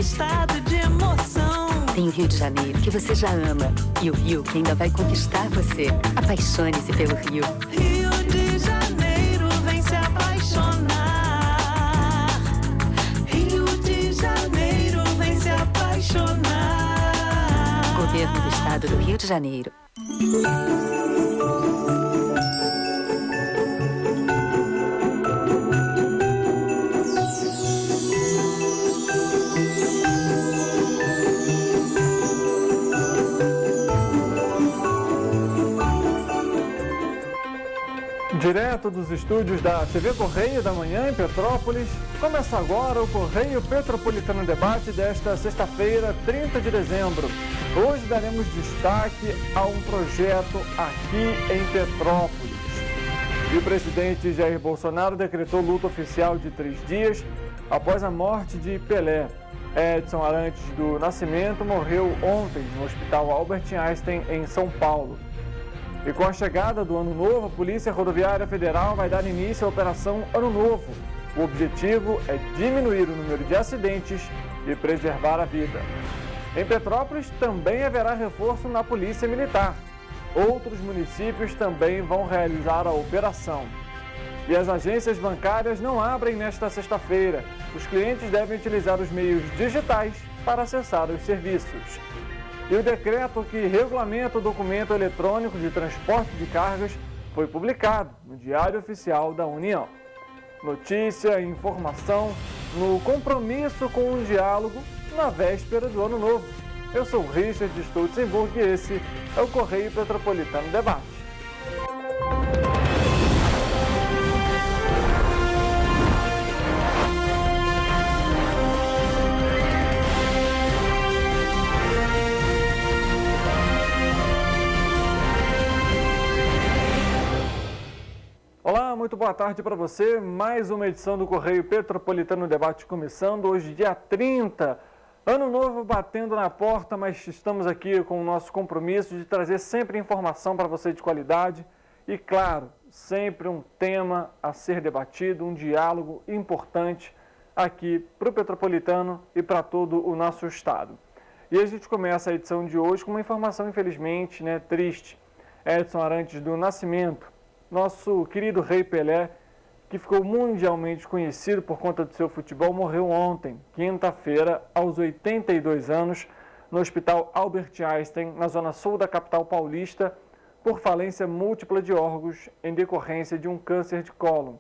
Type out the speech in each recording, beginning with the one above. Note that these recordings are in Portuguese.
estado de emoção. Tem o Rio de Janeiro, que você já ama, e o Rio que ainda vai conquistar você. Apaixone-se pelo Rio. Rio de Janeiro, vem se apaixonar. Rio de Janeiro, vem se apaixonar. Governo do Estado do Rio de Janeiro. Direto dos estúdios da TV Correio da Manhã em Petrópolis, começa agora o Correio Petropolitano Debate desta sexta-feira, 30 de dezembro. Hoje daremos destaque a um projeto aqui em Petrópolis. E o presidente Jair Bolsonaro decretou luto oficial de 3 dias após a morte de Pelé. Edson Arantes do Nascimento morreu ontem no Hospital Albert Einstein, em São Paulo. E com a chegada do Ano Novo, a Polícia Rodoviária Federal vai dar início à Operação Ano Novo. O objetivo é diminuir o número de acidentes e preservar a vida. Em Petrópolis também haverá reforço na Polícia Militar. Outros municípios também vão realizar a operação. E as agências bancárias não abrem nesta sexta-feira. Os clientes devem utilizar os meios digitais para acessar os serviços. E o decreto que regulamenta o documento eletrônico de transporte de cargas foi publicado no Diário Oficial da União. Notícia e informação no compromisso com o diálogo na véspera do Ano Novo. Eu sou Richard Stutzenburg e esse é o Correio Petropolitano Debate. Olá, muito boa tarde para você. Mais uma edição do Correio Petropolitano Debate começando hoje, dia 30. Ano novo batendo na porta, mas estamos aqui com o nosso compromisso de trazer sempre informação para você de qualidade e, claro, sempre um tema a ser debatido, um diálogo importante aqui para o Petropolitano e para todo o nosso estado. E a gente começa a edição de hoje com uma informação, infelizmente, triste. Edson Arantes do Nascimento, nosso querido Rei Pelé, que ficou mundialmente conhecido por conta do seu futebol, morreu ontem, quinta-feira, aos 82 anos, no Hospital Albert Einstein, na zona sul da capital paulista, por falência múltipla de órgãos em decorrência de um câncer de cólon.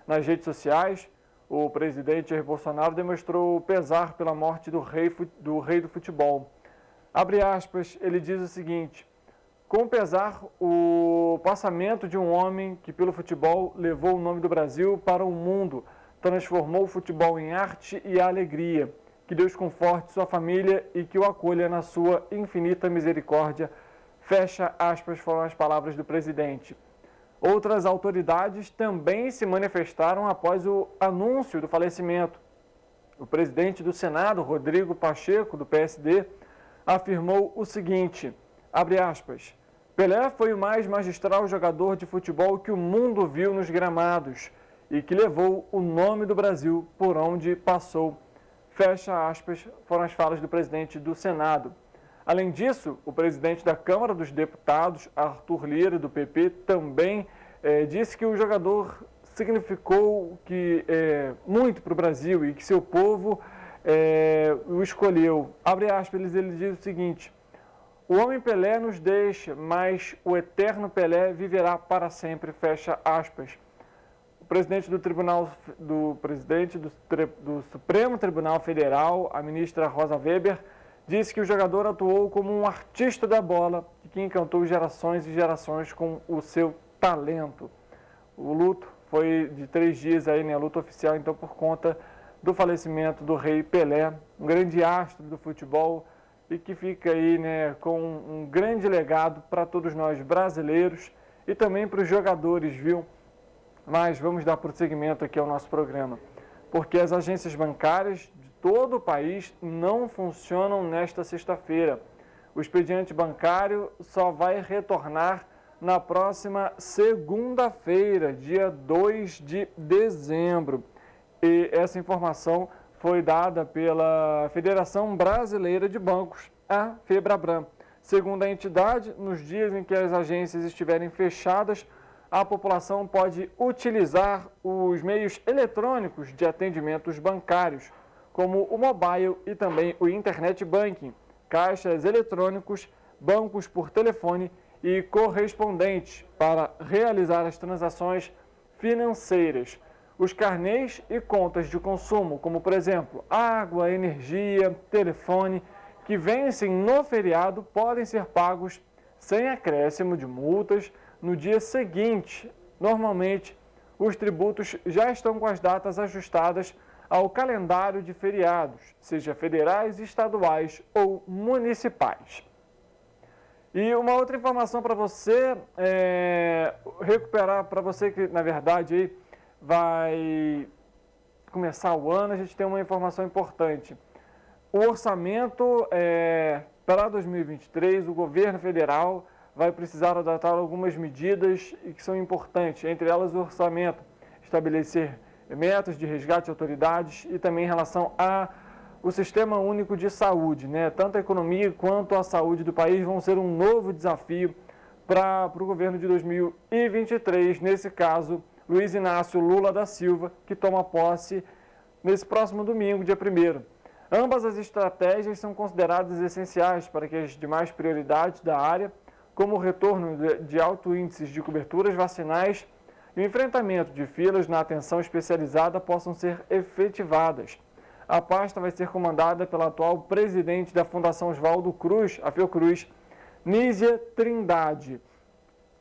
Nas redes sociais, o presidente Jair Bolsonaro demonstrou pesar pela morte do rei do futebol. Abre aspas, ele diz o seguinte: com pesar, o passamento de um homem que pelo futebol levou o nome do Brasil para o mundo, transformou o futebol em arte e alegria. Que Deus conforte sua família e que o acolha na sua infinita misericórdia. Fecha aspas, foram as palavras do presidente. Outras autoridades também se manifestaram após o anúncio do falecimento. O presidente do Senado, Rodrigo Pacheco, do PSD, afirmou o seguinte: abre aspas, Pelé foi o mais magistral jogador de futebol que o mundo viu nos gramados e que levou o nome do Brasil por onde passou. Fecha aspas, foram as falas do presidente do Senado. Além disso, o presidente da Câmara dos Deputados, Arthur Lira, do PP, também disse que o jogador significou muito para o Brasil e que seu povo o escolheu. Abre aspas, ele diz o seguinte: o homem Pelé nos deixa, mas o eterno Pelé viverá para sempre, fecha aspas. O presidente do Supremo Tribunal Federal, a ministra Rosa Weber, disse que o jogador atuou como um artista da bola e que encantou gerações e gerações com o seu talento. O luto foi de 3 dias aí, luto oficial, então, por conta do falecimento do Rei Pelé, um grande astro do futebol, e que fica aí com um grande legado para todos nós brasileiros e também para os jogadores, viu? Mas vamos dar prosseguimento aqui ao nosso programa, porque as agências bancárias de todo o país não funcionam nesta sexta-feira. O expediente bancário só vai retornar na próxima segunda-feira, dia 2 de dezembro. E essa informação foi dada pela Federação Brasileira de Bancos, a FEBRABAN. Segundo a entidade, nos dias em que as agências estiverem fechadas, a população pode utilizar os meios eletrônicos de atendimentos bancários, como o mobile e também o internet banking, caixas eletrônicos, bancos por telefone e correspondentes para realizar as transações financeiras. Os carnês e contas de consumo, como por exemplo água, energia, telefone, que vencem no feriado, podem ser pagos sem acréscimo de multas no dia seguinte. Normalmente, os tributos já estão com as datas ajustadas ao calendário de feriados, seja federais, estaduais ou municipais. E uma outra informação para você recuperar, para você que na verdade aí vai começar o ano, a gente tem uma informação importante. O orçamento para 2023, o governo federal vai precisar adotar algumas medidas que são importantes, entre elas o orçamento, estabelecer metas de resgate de autoridades e também em relação ao Sistema Único de Saúde, né? Tanto a economia quanto a saúde do país vão ser um novo desafio para o governo de 2023, nesse caso, Luiz Inácio Lula da Silva, que toma posse nesse próximo domingo, dia 1º. Ambas as estratégias são consideradas essenciais para que as demais prioridades da área, como o retorno de alto índices de coberturas vacinais e o enfrentamento de filas na atenção especializada, possam ser efetivadas. A pasta vai ser comandada pela atual presidente da Fundação Oswaldo Cruz, a Fiocruz, Nízia Trindade.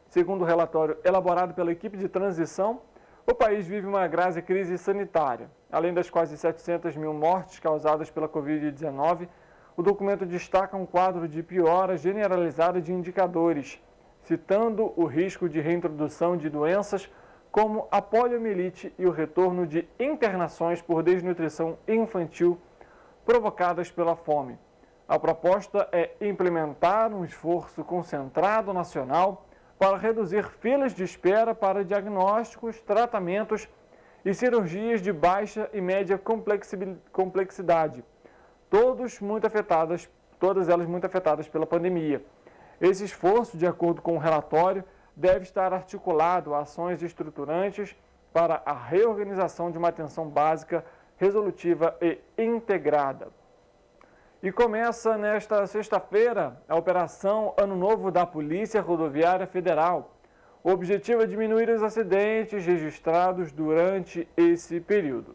Segundo o relatório elaborado pela equipe de transição, o país vive uma grave crise sanitária. Além das quase 700 mil mortes causadas pela Covid-19, o documento destaca um quadro de piora generalizada de indicadores, citando o risco de reintrodução de doenças como a poliomielite e o retorno de internações por desnutrição infantil provocadas pela fome. A proposta é implementar um esforço concentrado nacional para reduzir filas de espera para diagnósticos, tratamentos e cirurgias de baixa e média complexidade, todas elas muito afetadas pela pandemia. Esse esforço, de acordo com o relatório, deve estar articulado a ações estruturantes para a reorganização de uma atenção básica, resolutiva e integrada. E começa nesta sexta-feira a Operação Ano Novo da Polícia Rodoviária Federal. O objetivo é diminuir os acidentes registrados durante esse período.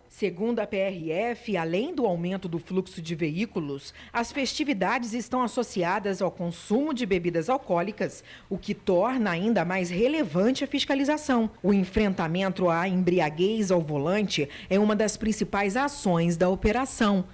Segundo a PRF, além do aumento do fluxo de veículos, as festividades estão associadas ao consumo de bebidas alcoólicas, o que torna ainda mais relevante a fiscalização. O enfrentamento à embriaguez ao volante é uma das principais ações da operação.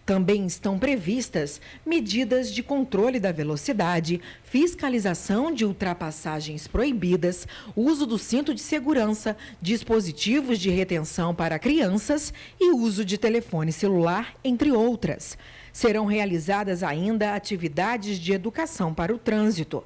Também estão previstas medidas de controle da velocidade, fiscalização de ultrapassagens proibidas, uso do cinto de segurança, dispositivos de retenção para crianças e uso de telefone celular, entre outras. Serão realizadas ainda atividades de educação para o trânsito.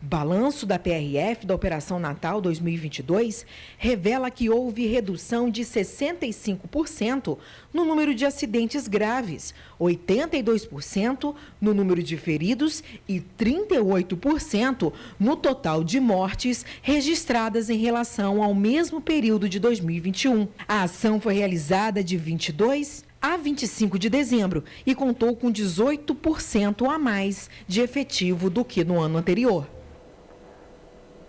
O balanço da PRF da Operação Natal 2022 revela que houve redução de 65% no número de acidentes graves, 82% no número de feridos e 38% no total de mortes registradas em relação ao mesmo período de 2021. A ação foi realizada de 22 a 25 de dezembro e contou com 18% a mais de efetivo do que no ano anterior.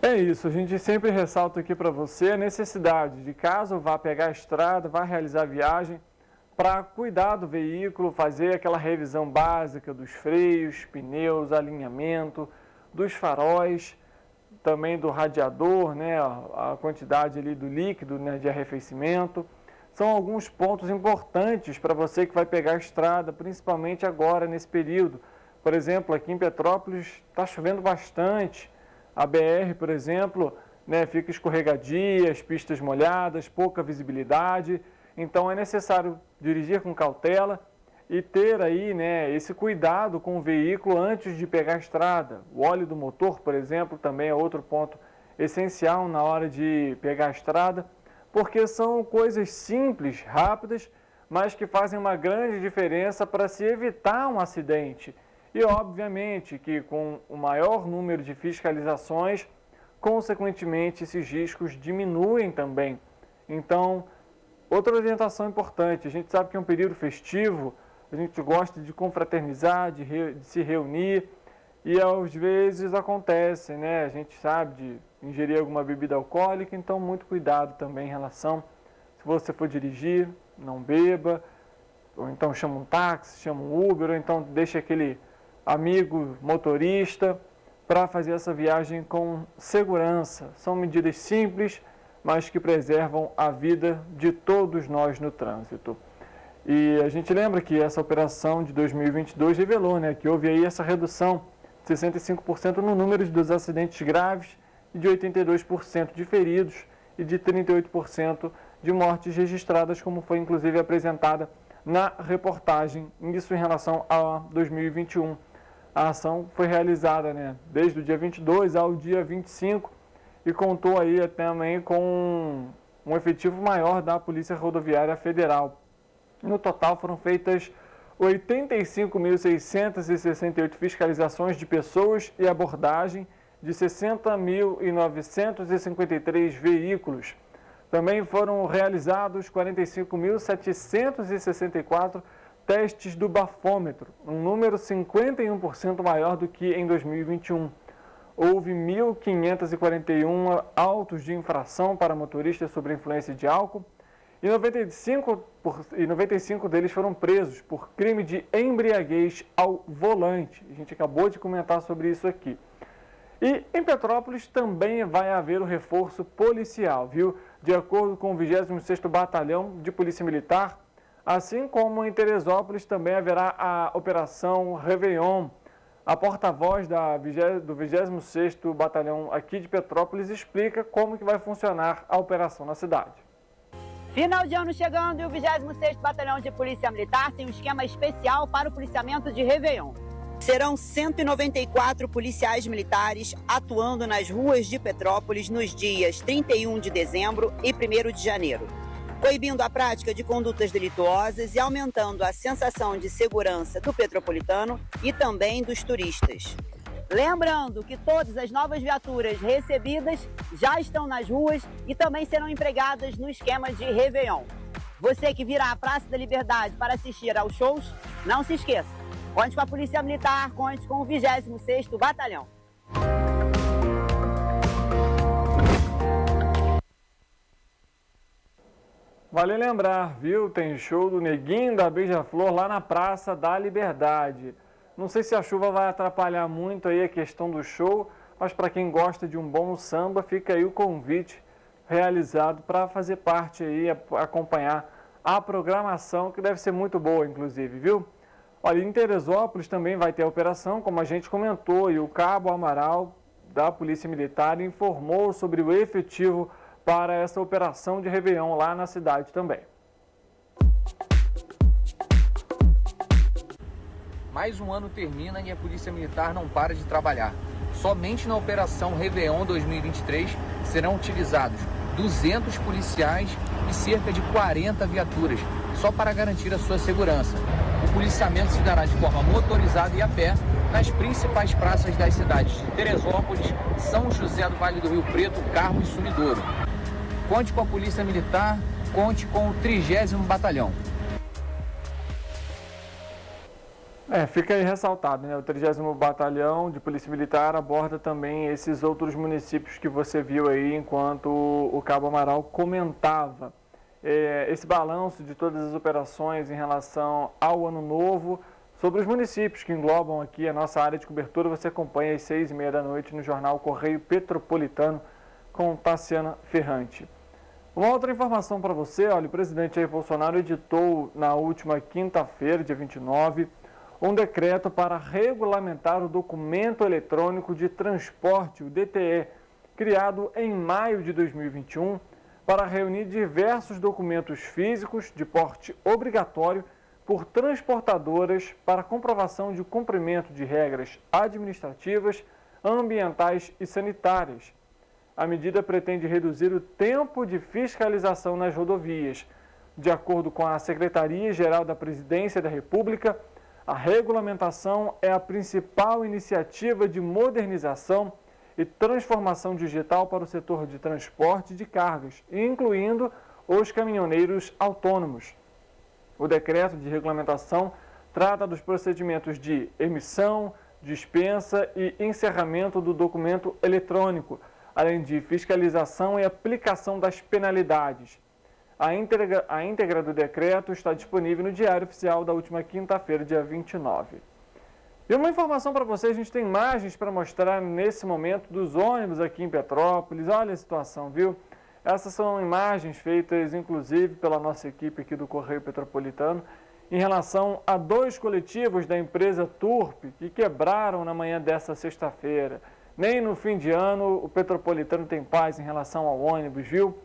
É isso, a gente sempre ressalta aqui para você a necessidade de, caso vá pegar a estrada, vá realizar a viagem, para cuidar do veículo, fazer aquela revisão básica dos freios, pneus, alinhamento, dos faróis, também do radiador, né, a quantidade ali do líquido, né, de arrefecimento. São alguns pontos importantes para você que vai pegar a estrada, principalmente agora, nesse período. Por exemplo, aqui em Petrópolis está chovendo bastante. A BR, por exemplo, né, fica escorregadia, as pistas molhadas, pouca visibilidade. Então é necessário dirigir com cautela e ter aí, né, esse cuidado com o veículo antes de pegar a estrada. O óleo do motor, por exemplo, também é outro ponto essencial na hora de pegar a estrada, porque são coisas simples, rápidas, mas que fazem uma grande diferença para se evitar um acidente. E, obviamente, que com o maior número de fiscalizações, consequentemente, esses riscos diminuem também. Então, outra orientação importante, a gente sabe que é um período festivo, a gente gosta de confraternizar, de se reunir, e às vezes acontece, né? A gente sabe de ingerir alguma bebida alcoólica, então muito cuidado também em relação, se você for dirigir, não beba, ou então chama um táxi, chama um Uber, ou então deixa aquele amigo motorista para fazer essa viagem com segurança. São medidas simples, mas que preservam a vida de todos nós no trânsito. E a gente lembra que essa operação de 2022 revelou, né, que houve aí essa redução de 65% no número dos acidentes graves e de 82% de feridos e de 38% de mortes registradas, como foi inclusive apresentada na reportagem, isso em relação a 2021. A ação foi realizada, né, desde o dia 22 ao dia 25 e contou aí também com um efetivo maior da Polícia Rodoviária Federal. No total foram feitas 85.668 fiscalizações de pessoas e abordagem de 60.953 veículos. Também foram realizados 45.764 testes do bafômetro, um número 51% maior do que em 2021. Houve 1.541 autos de infração para motoristas sob influência de álcool e 95 deles foram presos por crime de embriaguez ao volante. A gente acabou de comentar sobre isso aqui. E em Petrópolis também vai haver o reforço policial, viu? De acordo com o 26º Batalhão de Polícia Militar, assim como em Teresópolis também haverá a Operação Réveillon. A porta-voz do 26º Batalhão aqui de Petrópolis explica como que vai funcionar a operação na cidade. Final de ano chegando e o 26º Batalhão de Polícia Militar tem um esquema especial para o policiamento de Réveillon. Serão 194 policiais militares atuando nas ruas de Petrópolis nos dias 31 de dezembro e 1º de janeiro, coibindo a prática de condutas delituosas e aumentando a sensação de segurança do petropolitano e também dos turistas. Lembrando que todas as novas viaturas recebidas já estão nas ruas e também serão empregadas no esquema de Réveillon. Você que virá à Praça da Liberdade para assistir aos shows, não se esqueça. Conte com a Polícia Militar, conte com o 26º Batalhão. Vale lembrar, viu? Tem show do Neguinho da Beija-Flor lá na Praça da Liberdade. Não sei se a chuva vai atrapalhar muito aí a questão do show, mas para quem gosta de um bom samba, fica aí o convite realizado para fazer parte aí, acompanhar a programação, que deve ser muito boa, inclusive, viu? Olha, em Teresópolis também vai ter a operação, como a gente comentou, e o Cabo Amaral da Polícia Militar informou sobre o efetivo para essa operação de Réveillon lá na cidade também. Mais um ano termina e a Polícia Militar não para de trabalhar. Somente na Operação Réveillon 2023 serão utilizados 200 policiais e cerca de 40 viaturas, só para garantir a sua segurança. O policiamento se dará de forma motorizada e a pé nas principais praças das cidades de Teresópolis, São José do Vale do Rio Preto, Carmo e Sumidouro. Conte com a Polícia Militar, conte com o 30º Batalhão. Fica aí ressaltado, né? O 30º Batalhão de Polícia Militar aborda também esses outros municípios que você viu aí enquanto o Cabo Amaral comentava. Esse balanço de todas as operações em relação ao Ano Novo, sobre os municípios que englobam aqui a nossa área de cobertura, você acompanha às 6h30 da noite no jornal Correio Petropolitano com Tassiana Ferrante. Uma outra informação para você, olha, o presidente Jair Bolsonaro editou na última quinta-feira, dia 29, um decreto para regulamentar o documento eletrônico de transporte, o DTE, criado em maio de 2021, para reunir diversos documentos físicos de porte obrigatório por transportadoras para comprovação de cumprimento de regras administrativas, ambientais e sanitárias. A medida pretende reduzir o tempo de fiscalização nas rodovias. De acordo com a Secretaria-Geral da Presidência da República, a regulamentação é a principal iniciativa de modernização e transformação digital para o setor de transporte de cargas, incluindo os caminhoneiros autônomos. O decreto de regulamentação trata dos procedimentos de emissão, dispensa e encerramento do documento eletrônico, além de fiscalização e aplicação das penalidades. A íntegra do decreto está disponível no Diário Oficial da última quinta-feira, dia 29. E uma informação para vocês, a gente tem imagens para mostrar nesse momento dos ônibus aqui em Petrópolis. Olha a situação, viu? Essas são imagens feitas, inclusive, pela nossa equipe aqui do Correio Petropolitano, em relação a 2 coletivos da empresa Turp que quebraram na manhã desta sexta-feira. Nem no fim de ano o Petropolitano tem paz em relação ao ônibus, viu?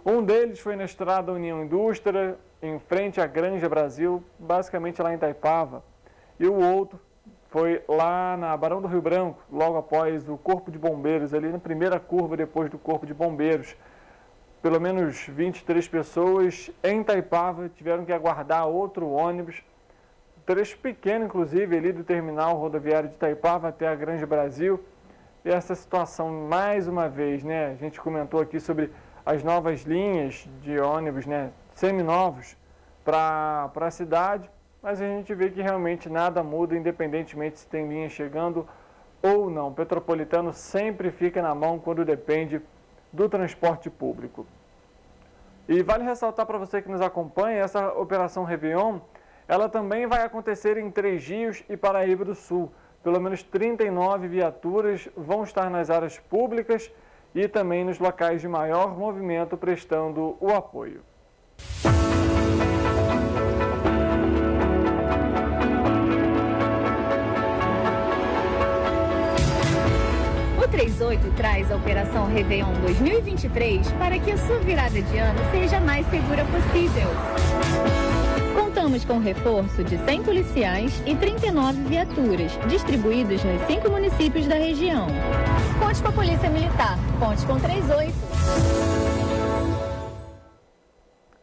Um deles foi na Estrada União Indústria, em frente à Granja Brasil, basicamente lá em Itaipava. E o outro foi lá na Barão do Rio Branco, logo após o Corpo de Bombeiros, ali na primeira curva depois do Corpo de Bombeiros. Pelo menos 23 pessoas em Itaipava tiveram que aguardar outro ônibus, trecho pequeno, inclusive, ali do terminal rodoviário de Itaipava até a Granja Brasil. E essa situação, mais uma vez, né, a gente comentou aqui sobre as novas linhas de ônibus, né, seminovos para a cidade, mas a gente vê que realmente nada muda, independentemente se tem linha chegando ou não. O Petropolitano sempre fica na mão quando depende do transporte público. E vale ressaltar para você que nos acompanha, essa Operação Réveillon, ela também vai acontecer em Três Rios e Paraíba do Sul. Pelo menos 39 viaturas vão estar nas áreas públicas e também nos locais de maior movimento, prestando o apoio. O 38 traz a Operação Réveillon 2023 para que a sua virada de ano seja a mais segura possível. Contamos com reforço de 100 policiais e 39 viaturas, distribuídos nos 5 municípios da região. Conte com a Polícia Militar, conte com 38.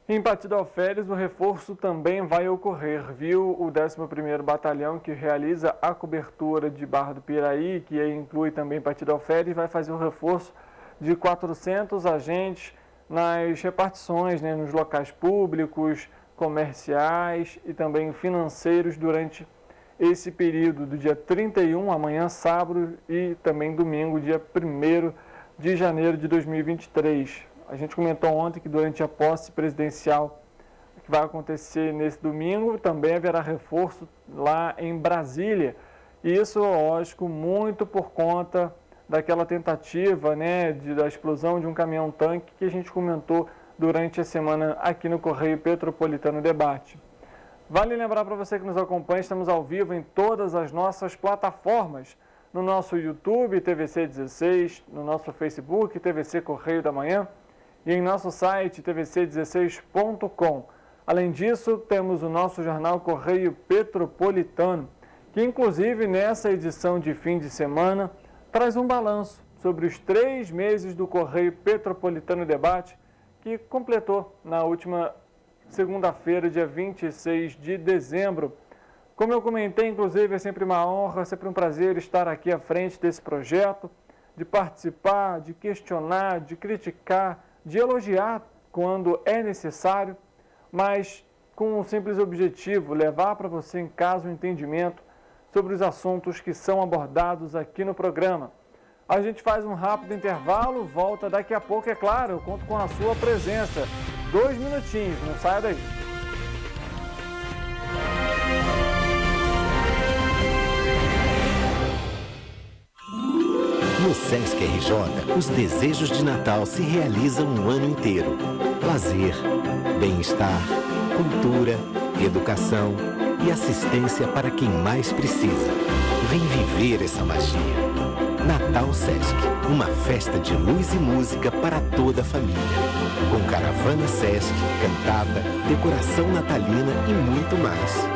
Em Partido Alferes, o reforço também vai ocorrer, viu? O 11º Batalhão, que realiza a cobertura de Barra do Piraí, que inclui também Partido Alferes, vai fazer o reforço de 400 agentes nas repartições, né, nos locais públicos, comerciais e também financeiros durante esse período do dia 31, amanhã, sábado, e também domingo, dia 1º de janeiro de 2023. A gente comentou ontem que durante a posse presidencial que vai acontecer nesse domingo, também haverá reforço lá em Brasília. E isso, lógico, muito por conta daquela tentativa, né, da explosão de um caminhão-tanque que a gente comentou durante a semana aqui no Correio Petropolitano Debate. Vale lembrar para você que nos acompanha, estamos ao vivo em todas as nossas plataformas, no nosso YouTube, TVC 16, no nosso Facebook, TVC Correio da Manhã, e em nosso site, tvc16.com. Além disso, temos o nosso jornal Correio Petropolitano, que inclusive nessa edição de fim de semana, traz um balanço sobre os 3 meses do Correio Petropolitano Debate, que completou na última segunda-feira, dia 26 de dezembro. Como eu comentei, inclusive, é sempre uma honra, sempre um prazer estar aqui à frente desse projeto, de participar, de questionar, de criticar, de elogiar quando é necessário, mas com um simples objetivo, levar para você em casa o entendimento sobre os assuntos que são abordados aqui no programa. A gente faz um rápido intervalo, volta daqui a pouco, é claro, eu conto com a sua presença. 2 minutinhos, não saia daí. No Sesc RJ, os desejos de Natal se realizam o ano inteiro. Lazer, bem-estar, cultura, educação e assistência para quem mais precisa. Vem viver essa magia. Natal Sesc, uma festa de luz e música para toda a família. Com caravana Sesc, cantata, decoração natalina e muito mais.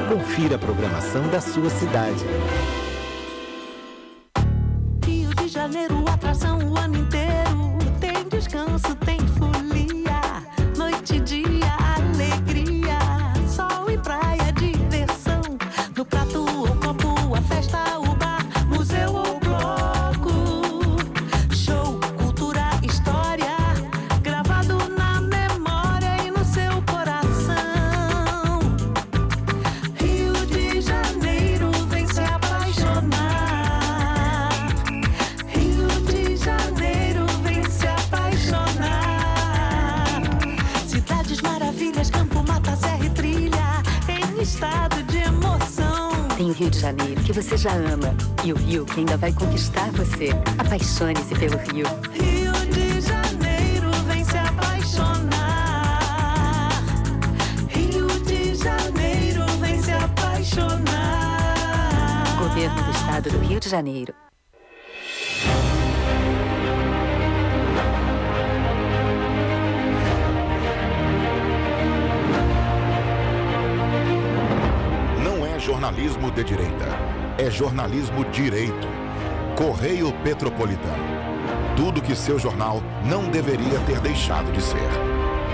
Confira a programação da sua cidade. Rio de Janeiro, atração o ano inteiro. balanço, tem folia. Noite e dia, alegria. Sol e praia, diversão. No prato ou copo, a festa, o bar, museu ou bloco. Show, cultura, história, gravado na memória e no seu coração. Rio de Janeiro, vem se apaixonar. Rio de Janeiro, vem se apaixonar. Cidades maravilhas, campo, mata, serra e trilha, em estado de emoção. Tem o Rio de Janeiro, que você já ama. E o Rio, que ainda vai conquistar você. Apaixone-se pelo Rio. Rio de Janeiro, vem se apaixonar. Rio de Janeiro, vem se apaixonar. Governo do Estado do Rio de Janeiro. Não é jornalismo de direita, é jornalismo direito. Correio Petropolitano. Tudo que seu jornal não deveria ter deixado de ser.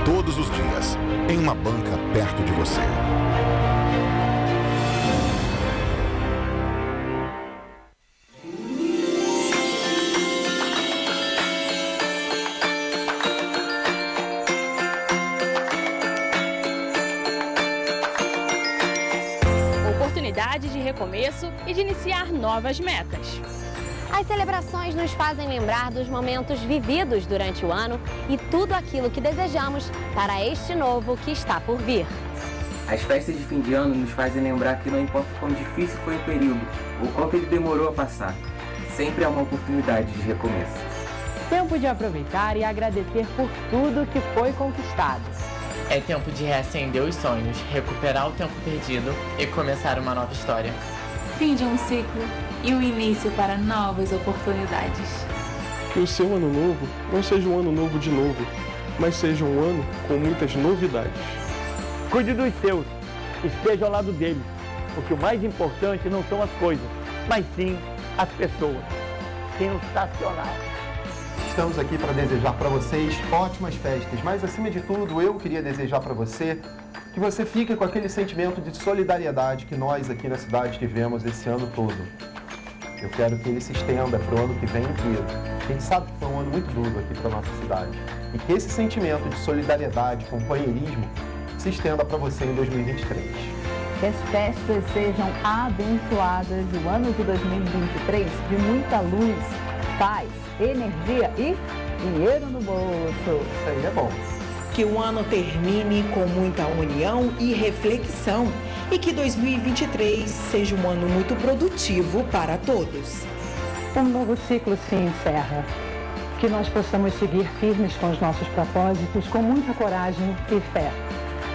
Todos os dias, em uma banca perto de você. Oportunidade de recomeço e de iniciar novas metas. As celebrações nos fazem lembrar dos momentos vividos durante o ano e tudo aquilo que desejamos para este novo que está por vir. As festas de fim de ano nos fazem lembrar que não importa quão difícil foi o período ou quanto ele demorou a passar, sempre há uma oportunidade de recomeço. Tempo de aproveitar e agradecer por tudo que foi conquistado. É tempo de reacender os sonhos, recuperar o tempo perdido e começar uma nova história. Fim de um ciclo e o início para novas oportunidades. Que o seu ano novo não seja um ano novo de novo, mas seja um ano com muitas novidades. Cuide dos seus, esteja ao lado deles, porque o mais importante não são as coisas, mas sim as pessoas. Sensacional! Estamos aqui para desejar para vocês ótimas festas, mas acima de tudo eu queria desejar para você que você fique com aquele sentimento de solidariedade que nós aqui na cidade tivemos esse ano todo. Eu quero que ele se estenda para o ano que vem inteiro. A gente sabe que foi um ano muito duro aqui para a nossa cidade. E que esse sentimento de solidariedade, companheirismo, se estenda para você em 2023. Que as festas sejam abençoadas e o ano de 2023 de muita luz, paz, energia e dinheiro no bolso. Isso aí é bom. Que o ano termine com muita união e reflexão e que 2023 seja um ano muito produtivo para todos. Um novo ciclo se encerra. Que nós possamos seguir firmes com os nossos propósitos, com muita coragem e fé.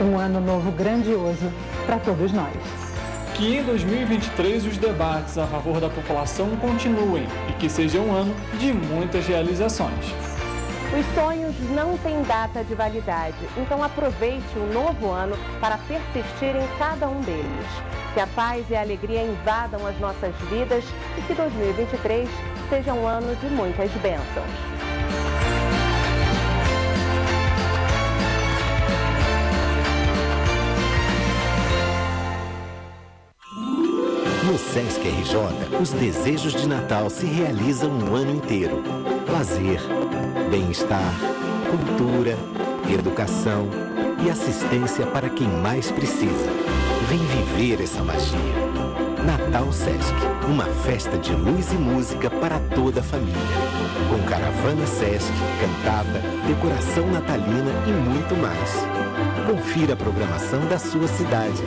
Um ano novo grandioso para todos nós. Que em 2023 os debates a favor da população continuem e que seja um ano de muitas realizações. Os sonhos não têm data de validade, então aproveite o novo ano para persistir em cada um deles. Que a paz e a alegria invadam as nossas vidas e que 2023 seja um ano de muitas bênçãos. No Sesc RJ, os desejos de Natal se realizam um ano inteiro. Lazer, bem-estar, cultura, educação e assistência para quem mais precisa. Vem viver essa magia. Natal Sesc, uma festa de luz e música para toda a família. Com caravana Sesc, cantata, decoração natalina e muito mais. Confira a programação da sua cidade.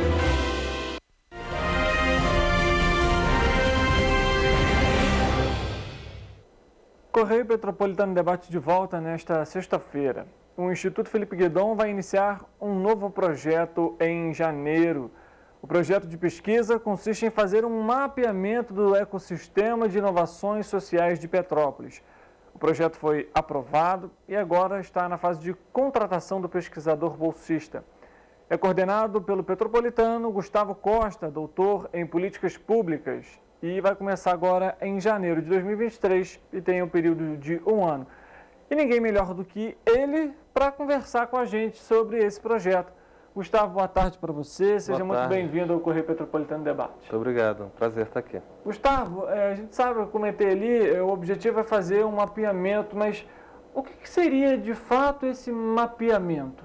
Correio Petropolitano debate de volta nesta sexta-feira. O Instituto Felipe Guedon vai iniciar um novo projeto em janeiro. O projeto de pesquisa consiste em fazer um mapeamento do ecossistema de inovações sociais de Petrópolis. O projeto foi aprovado e agora está na fase de contratação do pesquisador bolsista. É coordenado pelo petropolitano Gustavo Costa, doutor em políticas públicas, e vai começar agora em janeiro de 2023 e tem um período de um ano. E ninguém melhor do que ele para conversar com a gente sobre esse projeto. Gustavo, boa tarde para você. Seja muito bem-vindo ao Correio Petropolitano Debate. Muito obrigado, prazer estar aqui. Gustavo, a gente sabe, eu comentei ali, o objetivo é fazer um mapeamento, mas o que seria de fato esse mapeamento?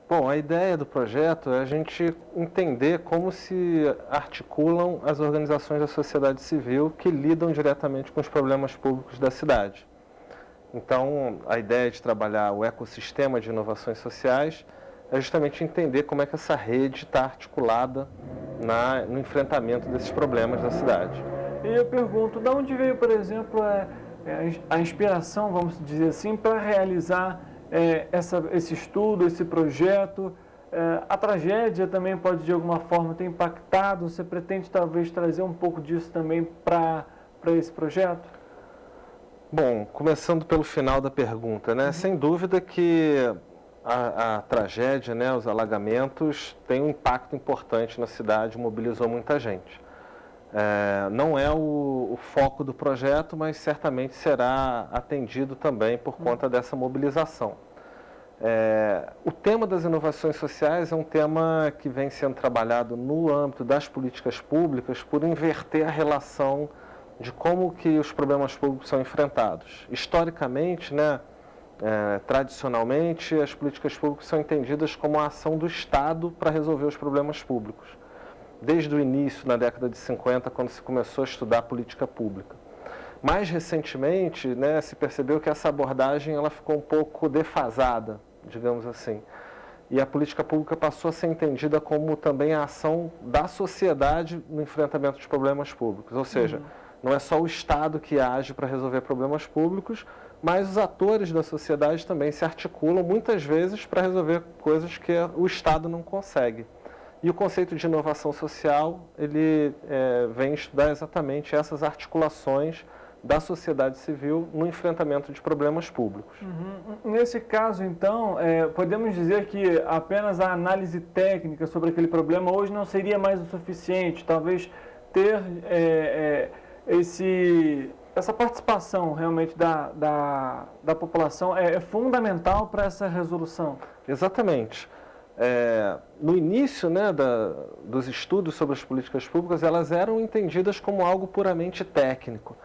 Bom, a ideia do projeto é a gente entender como se articulam as organizações da sociedade civil que lidam diretamente com os problemas públicos da cidade. Então, a ideia de trabalhar o ecossistema de inovações sociais é justamente entender como é que essa rede está articulada no enfrentamento desses problemas da cidade. E eu pergunto, de onde veio, por exemplo, a inspiração, vamos dizer assim, para realizar esse estudo, esse projeto? A tragédia também pode, de alguma forma, ter impactado? Você pretende, talvez, trazer um pouco disso também para esse projeto? Bom, começando pelo final da pergunta, né? Sem dúvida que a tragédia, né, os alagamentos, tem um impacto importante na cidade, mobilizou muita gente. Não é o foco do projeto, mas certamente será atendido também por conta dessa mobilização. O tema das inovações sociais é um tema que vem sendo trabalhado no âmbito das políticas públicas por inverter a relação de como que os problemas públicos são enfrentados. Historicamente, né, tradicionalmente, as políticas públicas são entendidas como a ação do Estado para resolver os problemas públicos. Desde o início, na década de 50, quando se começou a estudar a política pública. Mais recentemente, né, se percebeu que essa abordagem ela ficou um pouco defasada, digamos assim. E a política pública passou a ser entendida como também a ação da sociedade no enfrentamento dos problemas públicos. Ou seja, não é só o Estado que age para resolver problemas públicos, mas os atores da sociedade também se articulam muitas vezes para resolver coisas que o Estado não consegue. E o conceito de inovação social, ele vem estudar exatamente essas articulações da sociedade civil no enfrentamento de problemas públicos. Nesse caso, então, podemos dizer que apenas a análise técnica sobre aquele problema hoje não seria mais o suficiente, talvez ter essa participação realmente da população é fundamental para essa resolução. Exatamente. No início, né, dos estudos sobre as políticas públicas, elas eram entendidas como algo puramente técnico,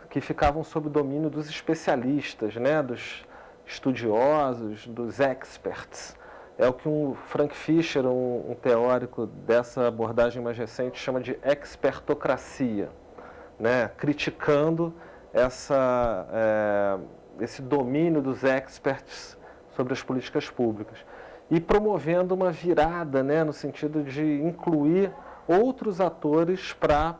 que ficavam sob o domínio dos especialistas, né, dos estudiosos, dos experts. É o que o Frank Fischer, um teórico dessa abordagem mais recente, chama de expertocracia, né, criticando esse domínio dos experts sobre as políticas públicas e promovendo uma virada, né, no sentido de incluir outros atores para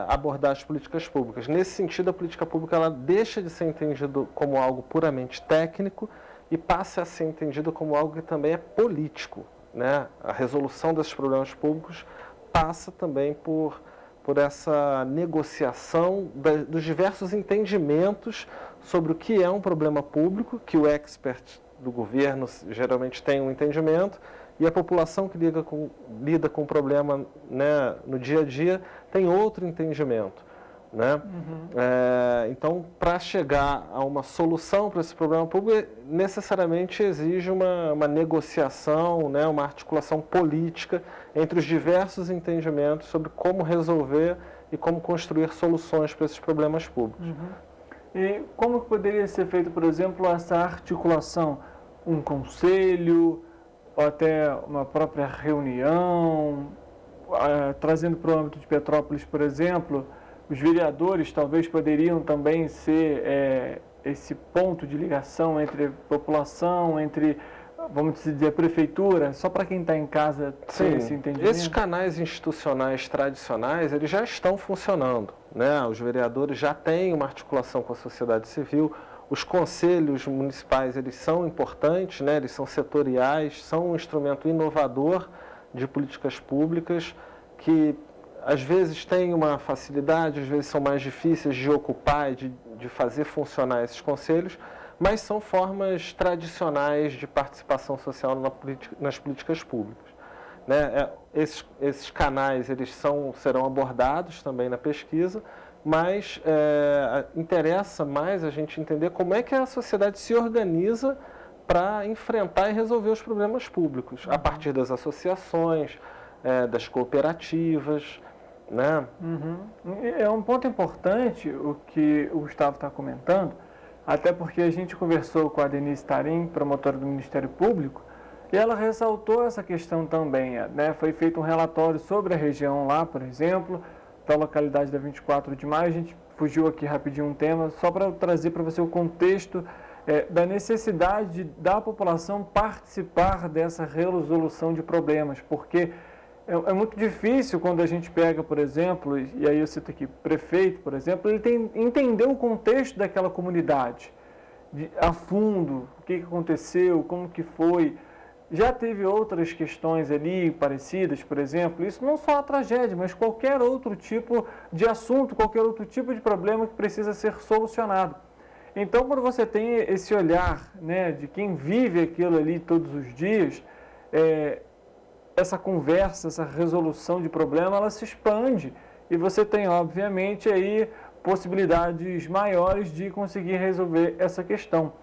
abordar as políticas públicas. Nesse sentido, a política pública ela deixa de ser entendida como algo puramente técnico e passa a ser entendida como algo que também é político, né? A resolução desses problemas públicos passa também por essa negociação dos diversos entendimentos sobre o que é um problema público, que o expert do governo geralmente tem um entendimento, e a população que lida com o problema, né, no dia a dia tem outro entendimento, né? Então, para chegar a uma solução para esse problema público, necessariamente exige uma negociação, né, uma articulação política entre os diversos entendimentos sobre como resolver e como construir soluções para esses problemas públicos. E como poderia ser feito, por exemplo, essa articulação? Um conselho, ou até uma própria reunião, trazendo para o âmbito de Petrópolis, por exemplo, os vereadores talvez poderiam também ser esse ponto de ligação entre a população, entre, vamos dizer, a prefeitura, só para quem está em casa ter esse entendimento? Esses canais institucionais tradicionais, eles já estão funcionando, né? Os vereadores já têm uma articulação com a sociedade civil. Os conselhos municipais, eles são importantes, né? Eles são setoriais, são um instrumento inovador de políticas públicas que às vezes têm uma facilidade, às vezes são mais difíceis de ocupar e de fazer funcionar esses conselhos, mas são formas tradicionais de participação social nas políticas públicas, né? Esses canais eles serão abordados também na pesquisa, mas interessa mais a gente entender como é que a sociedade se organiza para enfrentar e resolver os problemas públicos, a partir das associações, das cooperativas, né? É um ponto importante o que o Gustavo está comentando, até porque a gente conversou com a Denise Tarim, promotora do Ministério Público, e ela ressaltou essa questão também, né? Foi feito um relatório sobre a região lá, por exemplo, da localidade da 24 de maio. A gente fugiu aqui rapidinho um tema, só para trazer para você o contexto da necessidade da população participar dessa resolução de problemas, porque é muito difícil quando a gente pega, por exemplo, e aí eu cito aqui, prefeito, por exemplo, ele tem entender o contexto daquela comunidade, a fundo, o que aconteceu, como que foi. Já teve outras questões ali parecidas, por exemplo, isso não só a tragédia, mas qualquer outro tipo de assunto, qualquer outro tipo de problema que precisa ser solucionado. Então, quando você tem esse olhar, né, de quem vive aquilo ali todos os dias, essa conversa, essa resolução de problema, ela se expande e você tem, obviamente, aí possibilidades maiores de conseguir resolver essa questão.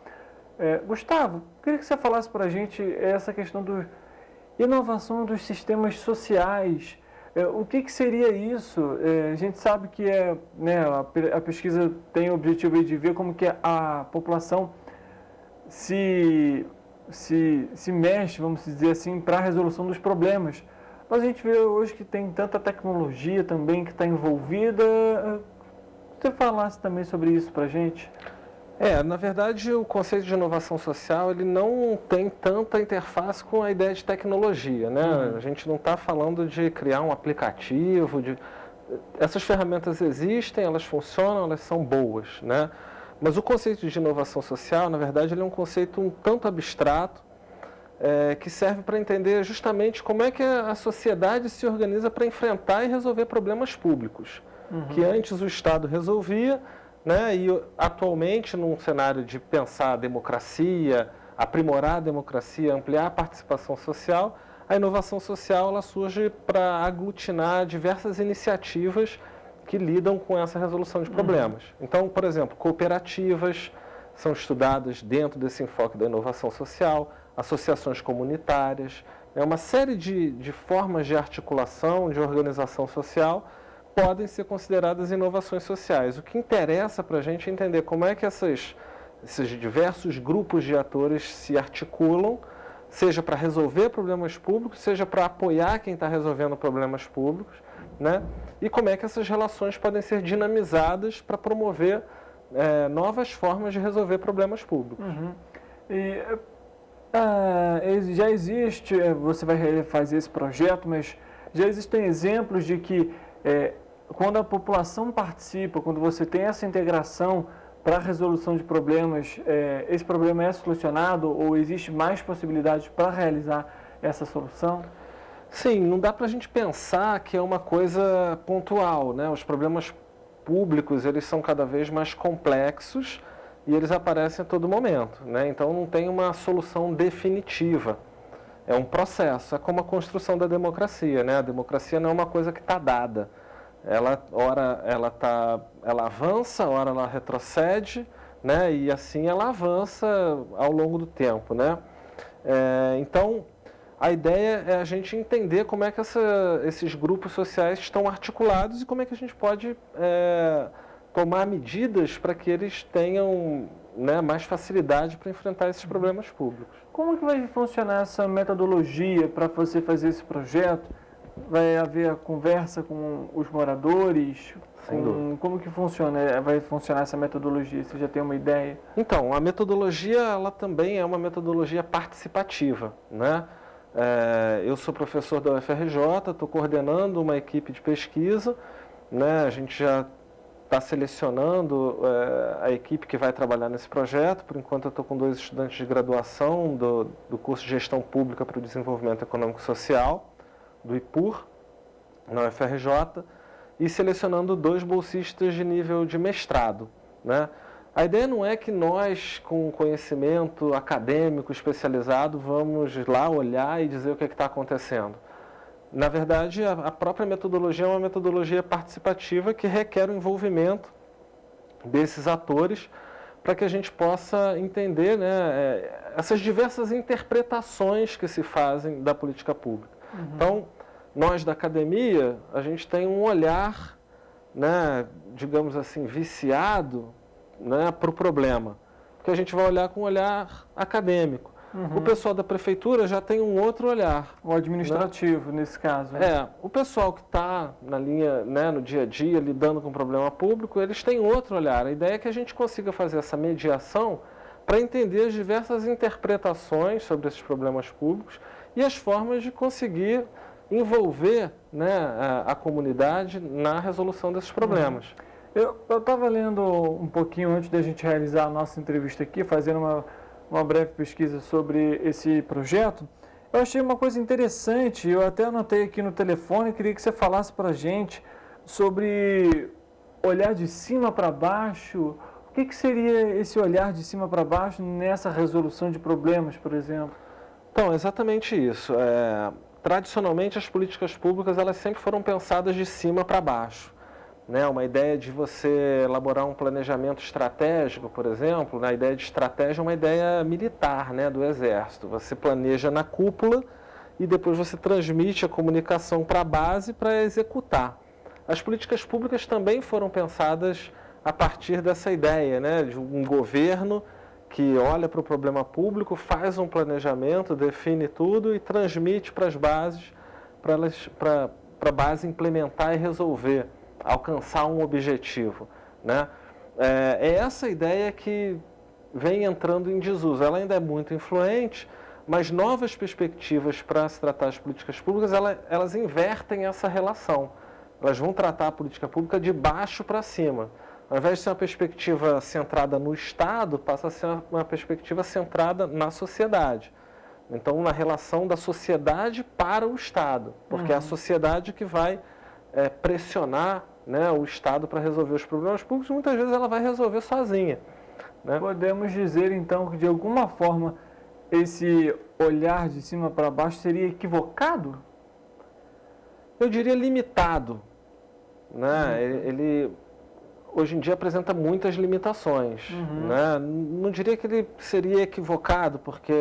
Gustavo, queria que você falasse para a gente essa questão da inovação dos sistemas sociais. O que seria isso? A gente sabe que né, a pesquisa tem o objetivo de ver como que a população se mexe, vamos dizer assim, para a resolução dos problemas. Mas a gente vê hoje que tem tanta tecnologia também que está envolvida. Você falasse também sobre isso para a gente? Na verdade, o conceito de inovação social ele não tem tanta interface com a ideia de tecnologia, né? A gente não está falando de criar um aplicativo, essas ferramentas existem, elas funcionam, elas são boas, né? Mas o conceito de inovação social, na verdade, ele é um conceito um tanto abstrato, que serve para entender justamente como é que a sociedade se organiza para enfrentar e resolver problemas públicos, que antes o Estado resolvia, né? E atualmente, num cenário de pensar a democracia, aprimorar a democracia, ampliar a participação social, a inovação social ela surge para aglutinar diversas iniciativas que lidam com essa resolução de problemas. Então, por exemplo, cooperativas são estudadas dentro desse enfoque da inovação social, associações comunitárias, uma série de formas de articulação, de organização social, podem ser consideradas inovações sociais. O que interessa para a gente é entender como é que esses diversos grupos de atores se articulam, seja para resolver problemas públicos, seja para apoiar quem está resolvendo problemas públicos, né? E como é que essas relações podem ser dinamizadas para promover novas formas de resolver problemas públicos. Já existe, você vai fazer esse projeto, mas já existem exemplos de que quando a população participa, quando você tem essa integração para a resolução de problemas, esse problema é solucionado ou existe mais possibilidades para realizar essa solução? Sim, não dá para a gente pensar que é uma coisa pontual, né? Os problemas públicos, eles são cada vez mais complexos e eles aparecem a todo momento, né? Então não tem uma solução definitiva. É um processo, é como a construção da democracia, né? A democracia não é uma coisa que está dada. Ela avança, ora ela retrocede, né? E assim ela avança ao longo do tempo, né? Então, a ideia é a gente entender como é que esses grupos sociais estão articulados e como é que a gente pode tomar medidas para que eles tenham, né, mais facilidade para enfrentar esses problemas públicos. Como que vai funcionar essa metodologia para você fazer esse projeto? Vai haver a conversa com os moradores? Como que funciona? Vai funcionar essa metodologia? Você já tem uma ideia? Então, a metodologia ela também é uma metodologia participativa, né? Eu sou professor da UFRJ, estou coordenando uma equipe de pesquisa, né? A gente já está selecionando a equipe que vai trabalhar nesse projeto. Por enquanto eu estou com 2 estudantes de graduação do curso de Gestão Pública para o Desenvolvimento Econômico e Social, do IPUR, na UFRJ, e selecionando 2 bolsistas de nível de mestrado, né? A ideia não é que nós, com conhecimento acadêmico especializado, vamos lá olhar e dizer o que está acontecendo. Na verdade, a própria metodologia é uma metodologia participativa que requer o envolvimento desses atores para que a gente possa entender, né, essas diversas interpretações que se fazem da política pública. Então, nós da academia, a gente tem um olhar, né, digamos assim, viciado, né, para o problema, porque a gente vai olhar com um olhar acadêmico. O pessoal da prefeitura já tem um outro olhar. O administrativo, né? Nesse caso. Né? O pessoal que está na linha, né, no dia a dia, lidando com o problema público, eles têm outro olhar. A ideia é que a gente consiga fazer essa mediação para entender as diversas interpretações sobre esses problemas públicos e as formas de conseguir envolver, né, a comunidade na resolução desses problemas. Eu estava lendo um pouquinho antes da gente realizar a nossa entrevista aqui, fazendo uma breve pesquisa sobre esse projeto. Eu achei uma coisa interessante, eu até anotei aqui no telefone, queria que você falasse para a gente sobre olhar de cima para baixo. O que seria esse olhar de cima para baixo nessa resolução de problemas, por exemplo? Então, exatamente isso. Tradicionalmente, as políticas públicas elas sempre foram pensadas de cima para baixo. Né, uma ideia de você elaborar um planejamento estratégico, por exemplo, né, a ideia de estratégia é uma ideia militar, né, do Exército. Você planeja na cúpula e depois você transmite a comunicação para a base para executar. As políticas públicas também foram pensadas a partir dessa ideia, né, de um governo que olha para o problema público, faz um planejamento, define tudo e transmite para as bases, para a base implementar e resolver, alcançar um objetivo, né? É essa ideia que vem entrando em desuso. Ela ainda é muito influente, mas novas perspectivas para se tratar as políticas públicas, elas invertem essa relação. Elas vão tratar a política pública de baixo para cima. Ao invés de ser uma perspectiva centrada no Estado, passa a ser uma perspectiva centrada na sociedade. Então, na relação da sociedade para o Estado, porque é a sociedade que vai pressionar, né, o Estado para resolver os problemas públicos, muitas vezes ela vai resolver sozinha. Né? Podemos dizer, então, que de alguma forma esse olhar de cima para baixo seria equivocado? Eu diria limitado. Né? Ele, hoje em dia, apresenta muitas limitações. Né? Não diria que ele seria equivocado, porque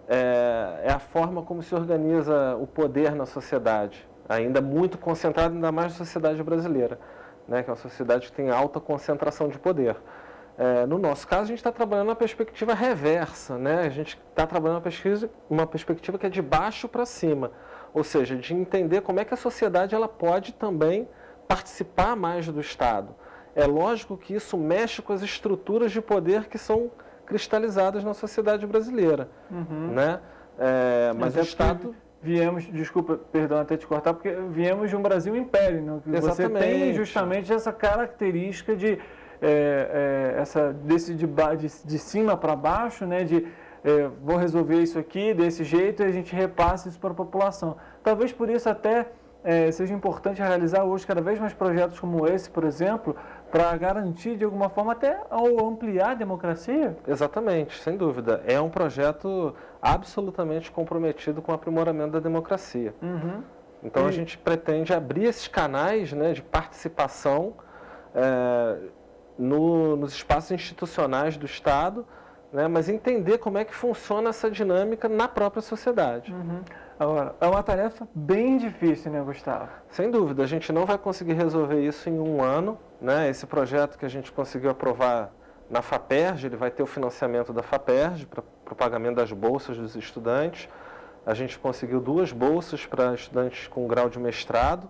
é a forma como se organiza o poder na sociedade. Ainda muito concentrado, ainda mais na sociedade brasileira, né, que é uma sociedade que tem alta concentração de poder. No nosso caso, a gente está trabalhando uma perspectiva reversa, né? A gente está trabalhando uma perspectiva que é de baixo para cima, ou seja, de entender como é que a sociedade ela pode também participar mais do Estado. É lógico que isso mexe com as estruturas de poder que são cristalizadas na sociedade brasileira, né? Mas o Estado... Viemos, desculpa, perdão até te cortar, porque viemos de um Brasil império, né? Você tem justamente essa característica de de cima para baixo, né? De vou resolver isso aqui desse jeito e a gente repassa isso para a população. Talvez por isso até seja importante realizar hoje cada vez mais projetos como esse, por exemplo, para garantir de alguma forma até ou ampliar a democracia? Exatamente, sem dúvida. É um projeto absolutamente comprometido com o aprimoramento da democracia. Então a gente pretende abrir esses canais, né, de participação nos espaços institucionais do Estado, né, mas entender como é que funciona essa dinâmica na própria sociedade. Agora, é uma tarefa bem difícil, né, Gustavo? Sem dúvida, a gente não vai conseguir resolver isso em um ano, né? Esse projeto que a gente conseguiu aprovar na FAPERJ, ele vai ter o financiamento da FAPERJ para o pagamento das bolsas dos estudantes. A gente conseguiu 2 bolsas para estudantes com grau de mestrado,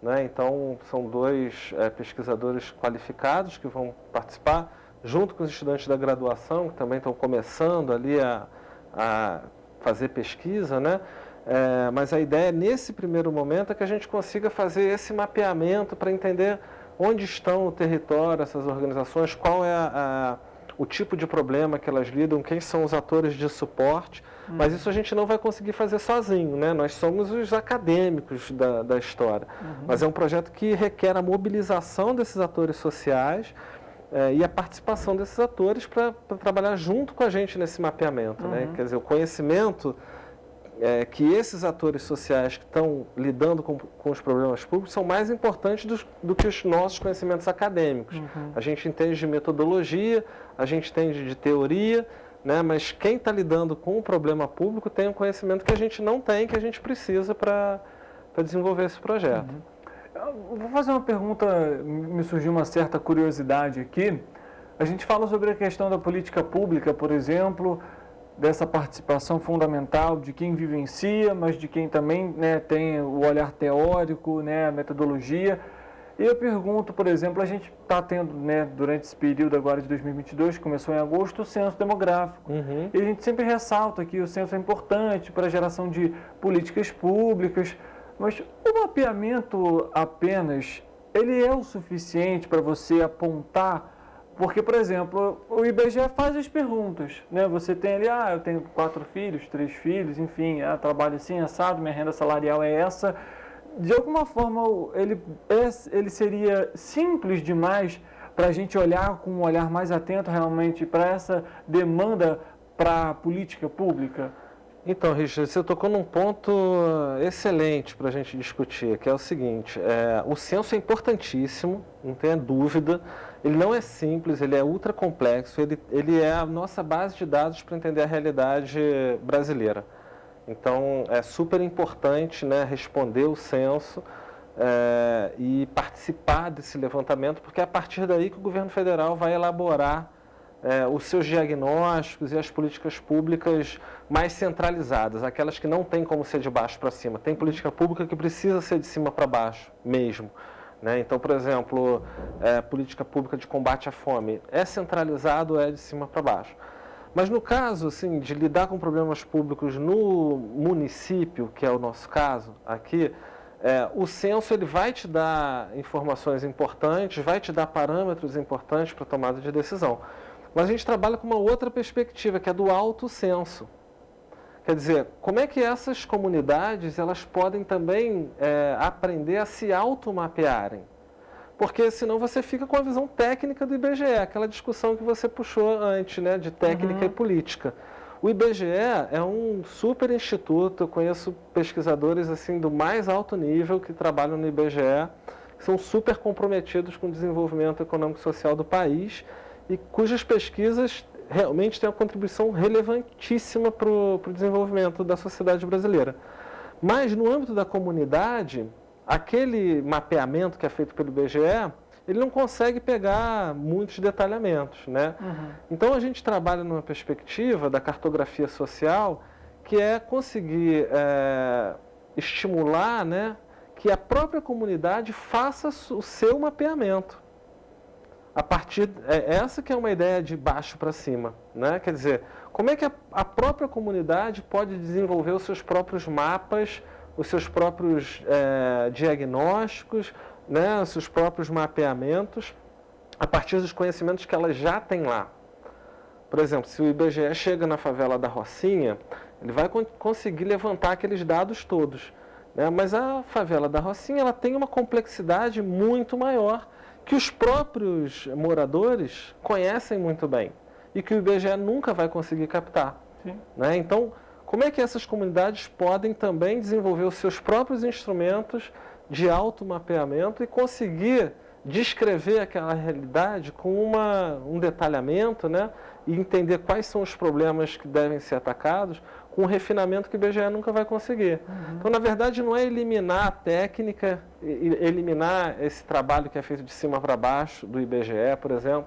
né? Então, são 2 pesquisadores qualificados que vão participar, junto com os estudantes da graduação, que também estão começando ali a fazer pesquisa, né? Mas a ideia, nesse primeiro momento, é que a gente consiga fazer esse mapeamento para entender onde estão no território essas organizações, qual é o tipo de problema que elas lidam, quem são os atores de suporte. Mas isso a gente não vai conseguir fazer sozinho, né? Nós somos os acadêmicos da história. Mas é um projeto que requer a mobilização desses atores sociais e a participação desses atores para trabalhar junto com a gente nesse mapeamento, né? Quer dizer, o conhecimento que esses atores sociais que estão lidando com os problemas públicos são mais importantes do que os nossos conhecimentos acadêmicos. A gente entende de metodologia, a gente entende de teoria, né, mas quem está lidando com o problema público tem um conhecimento que a gente não tem, que a gente precisa para desenvolver esse projeto. Eu vou fazer uma pergunta, me surgiu uma certa curiosidade aqui. A gente fala sobre a questão da política pública, por exemplo, dessa participação fundamental de quem vivencia, mas de quem também, né, tem o olhar teórico, né, a metodologia. E eu pergunto, por exemplo, a gente está tendo, né, durante esse período agora de 2022, que começou em agosto, o censo demográfico. E a gente sempre ressalta que o censo é importante para a geração de políticas públicas, mas o mapeamento apenas, ele é o suficiente para você apontar? Porque, por exemplo, o IBGE faz as perguntas, né? Você tem ali, eu tenho 4 filhos, 3 filhos, enfim, trabalho assim, assado, minha renda salarial é essa. De alguma forma, ele seria simples demais para a gente olhar com um olhar mais atento realmente para essa demanda para a política pública? Então, Richard, você tocou num ponto excelente para a gente discutir, que é o seguinte, o censo é importantíssimo, não tenha dúvida, ele não é simples, ele é ultra complexo, ele é a nossa base de dados para entender a realidade brasileira. Então, é super importante, né, responder o censo e participar desse levantamento, porque é a partir daí que o governo federal vai elaborar os seus diagnósticos e as políticas públicas mais centralizadas, aquelas que não tem como ser de baixo para cima. Tem política pública que precisa ser de cima para baixo mesmo, né? Então, por exemplo, política pública de combate à fome é centralizado, é de cima para baixo. Mas no caso assim, de lidar com problemas públicos no município, que é o nosso caso aqui, o censo ele vai te dar informações importantes, vai te dar parâmetros importantes para tomada de decisão. Mas a gente trabalha com uma outra perspectiva, que é do autocenso. Quer dizer, como é que essas comunidades elas podem também aprender a se automapearem? Porque senão você fica com a visão técnica do IBGE, aquela discussão que você puxou antes, né, de técnica e política. O IBGE é um super instituto, eu conheço pesquisadores assim, do mais alto nível que trabalham no IBGE, que são super comprometidos com o desenvolvimento econômico e social do país, e cujas pesquisas realmente têm uma contribuição relevantíssima para o desenvolvimento da sociedade brasileira. Mas, no âmbito da comunidade, aquele mapeamento que é feito pelo IBGE, ele não consegue pegar muitos detalhamentos, né? Então, a gente trabalha numa perspectiva da cartografia social, que é conseguir estimular, né, que a própria comunidade faça o seu mapeamento. A partir, essa que é uma ideia de baixo para cima, né? Quer dizer, como é que a própria comunidade pode desenvolver os seus próprios mapas, os seus próprios diagnósticos, né? Os seus próprios mapeamentos, a partir dos conhecimentos que ela já tem lá. Por exemplo, se o IBGE chega na favela da Rocinha, ele vai conseguir levantar aqueles dados todos, né? Mas a favela da Rocinha ela tem uma complexidade muito maior, que os próprios moradores conhecem muito bem e que o IBGE nunca vai conseguir captar. Né? Então, como é que essas comunidades podem também desenvolver os seus próprios instrumentos de automapeamento e conseguir descrever aquela realidade com um detalhamento, né? E entender quais são os problemas que devem ser atacados com um refinamento que o IBGE nunca vai conseguir. Então, na verdade, não é eliminar a técnica, eliminar esse trabalho que é feito de cima para baixo, do IBGE, por exemplo,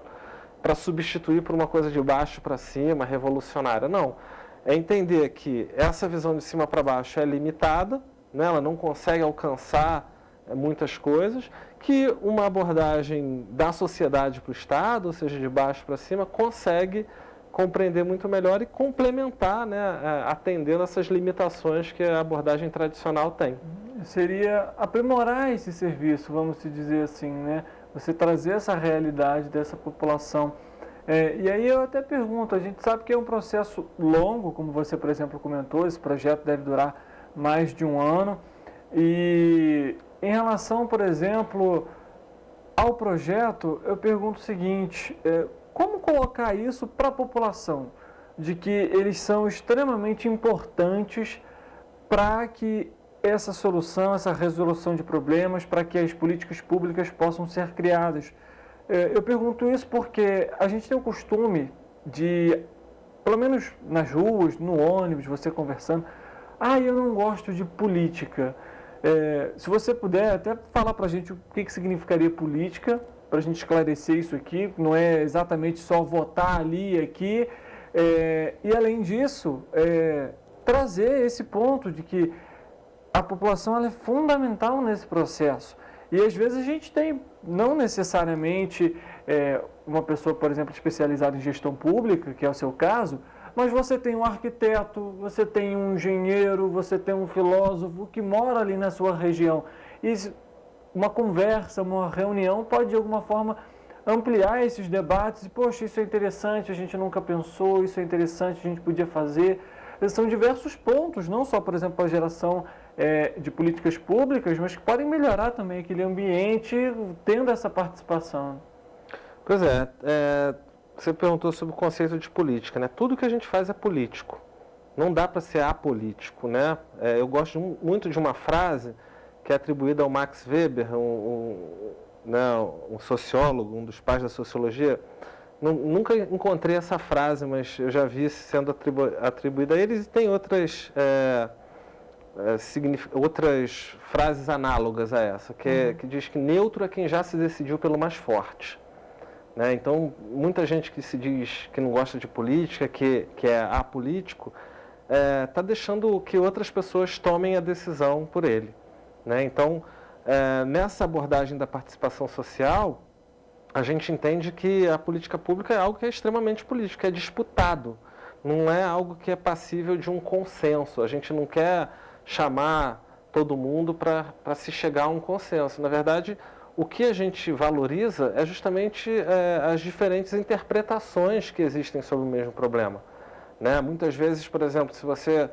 para substituir por uma coisa de baixo para cima, revolucionária. Não. É entender que essa visão de cima para baixo é limitada, né? Ela não consegue alcançar muitas coisas, que uma abordagem da sociedade para o Estado, ou seja, de baixo para cima, consegue compreender muito melhor e complementar, né, atendendo essas limitações que a abordagem tradicional tem. Seria aprimorar esse serviço, vamos dizer assim, né? Você trazer essa realidade dessa população. E aí eu até pergunto, a gente sabe que é um processo longo, como você, por exemplo, comentou, esse projeto deve durar mais de um ano, e em relação, por exemplo, ao projeto, eu pergunto o seguinte, como colocar isso para a população, de que eles são extremamente importantes para que essa solução, essa resolução de problemas, para que as políticas públicas possam ser criadas. Eu pergunto isso porque a gente tem o costume de, pelo menos nas ruas, no ônibus, você conversando, eu não gosto de política. Se você puder até falar para a gente o que significaria política, para a gente esclarecer isso aqui, não é exatamente só votar ali e aqui, e além disso, trazer esse ponto de que a população ela é fundamental nesse processo. E às vezes a gente tem, não necessariamente uma pessoa, por exemplo, especializada em gestão pública, que é o seu caso, mas você tem um arquiteto, você tem um engenheiro, você tem um filósofo que mora ali na sua região. E uma conversa, uma reunião pode de alguma forma ampliar esses debates e, poxa, isso é interessante, a gente nunca pensou, isso é interessante, a gente podia fazer. São diversos pontos, não só, por exemplo, para a geração de políticas públicas, mas que podem melhorar também aquele ambiente tendo essa participação. Pois você perguntou sobre o conceito de política, né? Tudo que a gente faz é político, não dá para ser apolítico, né? Eu gosto muito de uma frase que é atribuída ao Max Weber, um sociólogo, um dos pais da sociologia. Nunca encontrei essa frase, mas eu já vi sendo atribuída a eles, e tem outras frases análogas a essa, que diz que neutro é quem já se decidiu pelo mais forte. Né? Então, muita gente que se diz que não gosta de política, que é apolítico, está deixando que outras pessoas tomem a decisão por ele. Né? Então, nessa abordagem da participação social, a gente entende que a política pública é algo que é extremamente político, é disputado, não é algo que é passível de um consenso. A gente não quer chamar todo mundo para se chegar a um consenso. Na verdade, o que a gente valoriza é justamente as diferentes interpretações que existem sobre o mesmo problema. Né? Muitas vezes, por exemplo, se você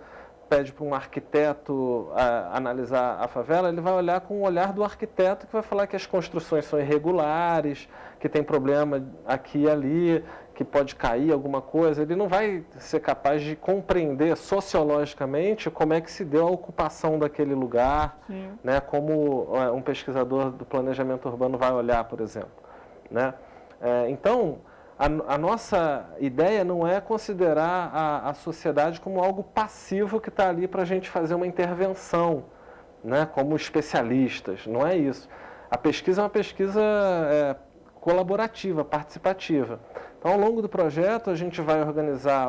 pede para um arquiteto analisar a favela, ele vai olhar com o olhar do arquiteto, que vai falar que as construções são irregulares, que tem problema aqui e ali, que pode cair alguma coisa. Ele não vai ser capaz de compreender sociologicamente como é que se deu a ocupação daquele lugar, né, como um pesquisador do planejamento urbano vai olhar, por exemplo. Né? Então, a nossa ideia não é considerar a sociedade como algo passivo que está ali para a gente fazer uma intervenção, né, como especialistas. Não é isso. A pesquisa é uma pesquisa colaborativa, participativa. Então, ao longo do projeto, a gente vai organizar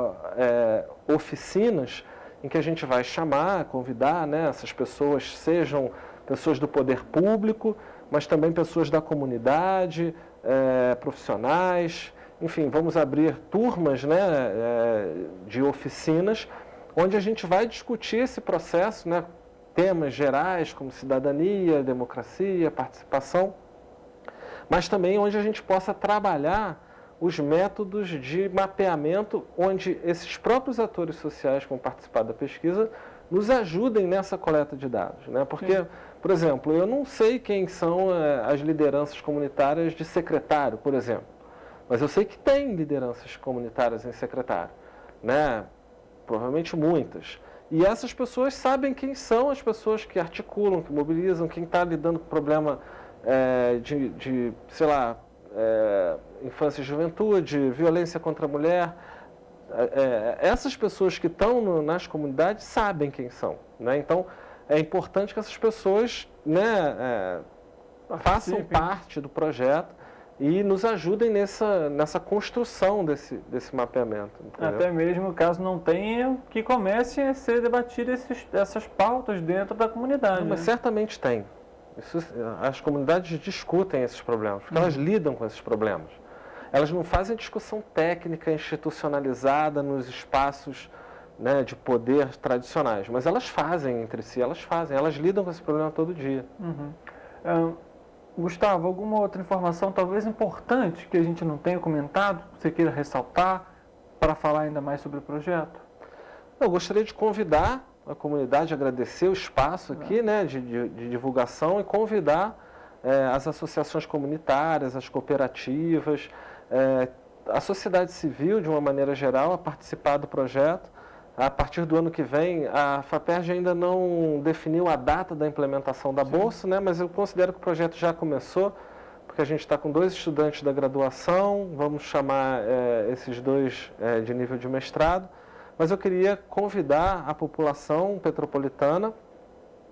oficinas em que a gente vai chamar, convidar, né, essas pessoas, sejam pessoas do poder público, mas também pessoas da comunidade, profissionais. Enfim, vamos abrir turmas, né, de oficinas, onde a gente vai discutir esse processo, né, temas gerais como cidadania, democracia, participação, mas também onde a gente possa trabalhar os métodos de mapeamento, onde esses próprios atores sociais que vão participar da pesquisa nos ajudem nessa coleta de dados. Né? Porque, por exemplo, eu não sei quem são as lideranças comunitárias de secretário, por exemplo. Mas eu sei que tem lideranças comunitárias em secretário, né? Provavelmente muitas. E essas pessoas sabem quem são as pessoas que articulam, que mobilizam, quem está lidando com problema sei lá, infância e juventude, violência contra a mulher. Essas pessoas que estão nas comunidades sabem quem são. Né? Então, é importante que essas pessoas, né, façam parte do projeto e nos ajudem nessa construção desse mapeamento. Entendeu? Até mesmo caso não tenha, que comecem a ser debatidas essas pautas dentro da comunidade. Não, mas certamente tem. As comunidades discutem esses problemas, porque elas lidam com esses problemas. Elas não fazem discussão técnica institucionalizada nos espaços, né, de poder tradicionais, mas elas fazem entre si, elas lidam com esse problema todo dia. Gustavo, alguma outra informação talvez importante que a gente não tenha comentado, que você queira ressaltar para falar ainda mais sobre o projeto? Eu gostaria de convidar a comunidade, agradecer o espaço aqui, né, de divulgação, e convidar as associações comunitárias, as cooperativas, a sociedade civil de uma maneira geral a participar do projeto. A partir do ano que vem, a FAPERJ ainda não definiu a data da implementação da bolsa, né? Mas eu considero que o projeto já começou, porque a gente está com 2 estudantes da graduação, vamos chamar esses 2 de nível de mestrado, mas eu queria convidar a população petropolitana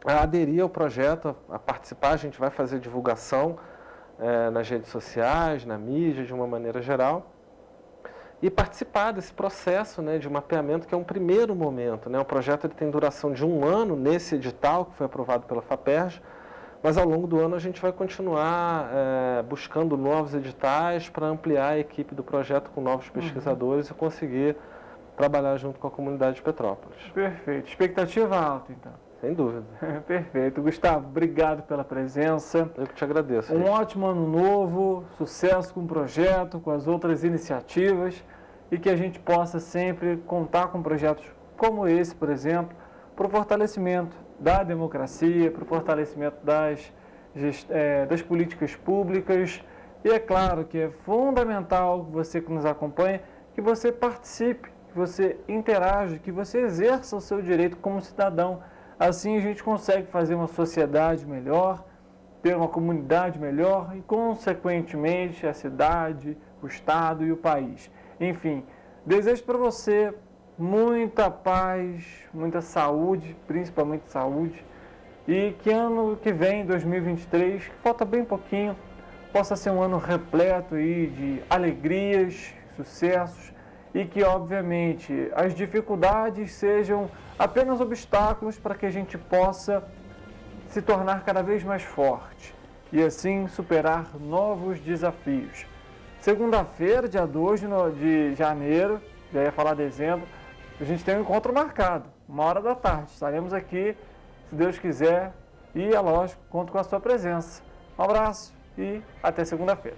a aderir ao projeto, a participar. A gente vai fazer divulgação nas redes sociais, na mídia, de uma maneira geral, e participar desse processo, né, de mapeamento, que é um primeiro momento, né? O projeto ele tem duração de 1 ano nesse edital, que foi aprovado pela FAPERJ, mas ao longo do ano a gente vai continuar buscando novos editais para ampliar a equipe do projeto com novos pesquisadores e conseguir trabalhar junto com a comunidade de Petrópolis. Perfeito. Expectativa alta, então. Sem dúvida. Perfeito. Gustavo, obrigado pela presença. Eu que te agradeço. Um ótimo ano novo, sucesso com o projeto, com as outras iniciativas, e que a gente possa sempre contar com projetos como esse, por exemplo, para o fortalecimento da democracia, para o fortalecimento das políticas públicas. E é claro que é fundamental, você que nos acompanha, que você participe, que você interaja, que você exerça o seu direito como cidadão. Assim a gente consegue fazer uma sociedade melhor, ter uma comunidade melhor e, consequentemente, a cidade, o estado e o país. Enfim, desejo para você muita paz, muita saúde, principalmente saúde, e que ano que vem, 2023, que falta bem pouquinho, possa ser um ano repleto aí de alegrias, sucessos, e que, obviamente, as dificuldades sejam apenas obstáculos para que a gente possa se tornar cada vez mais forte e, assim, superar novos desafios. Segunda-feira, dia 2 de janeiro, já ia falar dezembro, a gente tem um encontro marcado, 13h. Estaremos aqui, se Deus quiser, e, é lógico, conto com a sua presença. Um abraço e até segunda-feira.